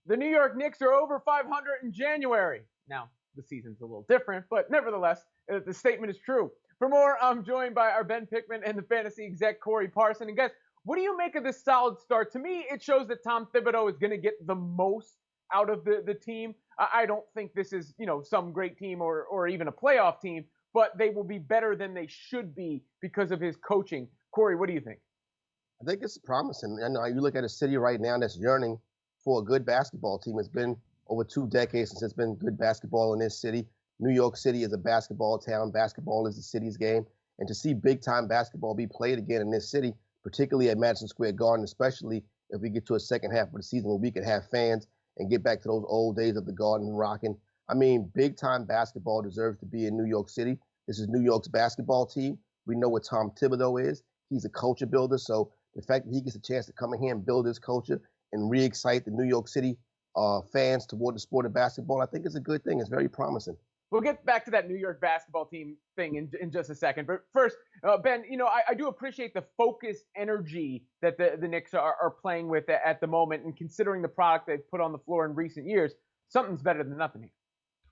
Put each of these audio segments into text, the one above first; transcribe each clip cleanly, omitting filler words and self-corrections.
The New York Knicks are over 500 in January. Now, the season's a little different, but nevertheless, the statement is true. For more, I'm joined by our Ben Pickman and the fantasy exec Corey Parson. And guys, what do you make of this solid start? To me, it shows that Tom Thibodeau is going to get the most out of the team. I don't think this is, some great team or even a playoff team, but they will be better than they should be because of his coaching. Corey, what do you think? I think it's promising. And you look at a city right now that's yearning for a good basketball team. It's been over 2 decades since there's been good basketball in this city. New York City is a basketball town. Basketball is the city's game. And to see big-time basketball be played again in this city, particularly at Madison Square Garden, especially if we get to a second half of the season where we could have fans and get back to those old days of the Garden rocking. I mean, big-time basketball deserves to be in New York City. This is New York's basketball team. We know what Tom Thibodeau is. He's a culture builder. So the fact that he gets a chance to come in here and build his culture and re-excite the New York City fans toward the sport of basketball, I think is a good thing. It's very promising. We'll get back to that New York basketball team thing in just a second. But first, Ben, I do appreciate the focused energy that the Knicks are playing with at the moment. And considering the product they've put on the floor in recent years, something's better than nothing here.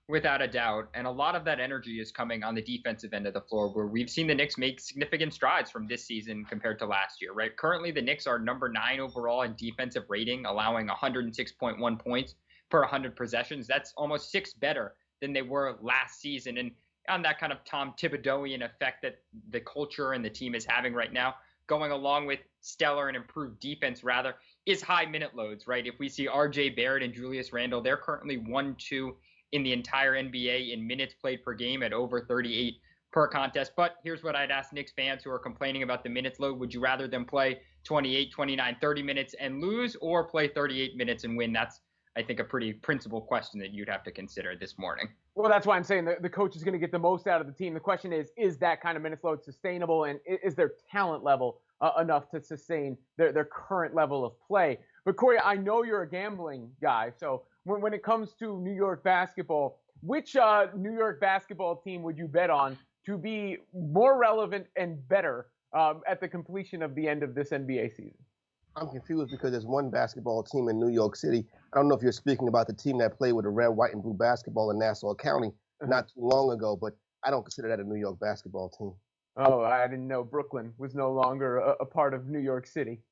Without a doubt. And a lot of that energy is coming on the defensive end of the floor, where we've seen the Knicks make significant strides from this season compared to last year, right? Currently, the Knicks are number 9 overall in defensive rating, allowing 106.1 points per 100 possessions. That's almost 6 better than they were last season. And on that kind of Tom Thibodeauian effect that the culture and the team is having right now, going along with stellar and improved defense, rather, is high minute loads, right? If we see R.J. Barrett and Julius Randle, they're currently 1-2 in the entire NBA in minutes played per game at over 38 per contest. But here's what I'd ask Knicks fans who are complaining about the minutes load. Would you rather them play 28, 29, 30 minutes and lose, or play 38 minutes and win? That's, I think, a pretty principled question that you'd have to consider this morning. Well, that's why I'm saying the coach is going to get the most out of the team. The question is that kind of minutes load sustainable, and is their talent level enough to sustain their current level of play? But Corey, I know you're a gambling guy, so when it comes to New York basketball, which New York basketball team would you bet on to be more relevant and better at the completion of the end of this NBA season? I'm confused because there's one basketball team in New York City. I don't know if you're speaking about the team that played with the red, white, and blue basketball in Nassau County not too long ago, but I don't consider that a New York basketball team. Oh, I didn't know Brooklyn was no longer a part of New York City.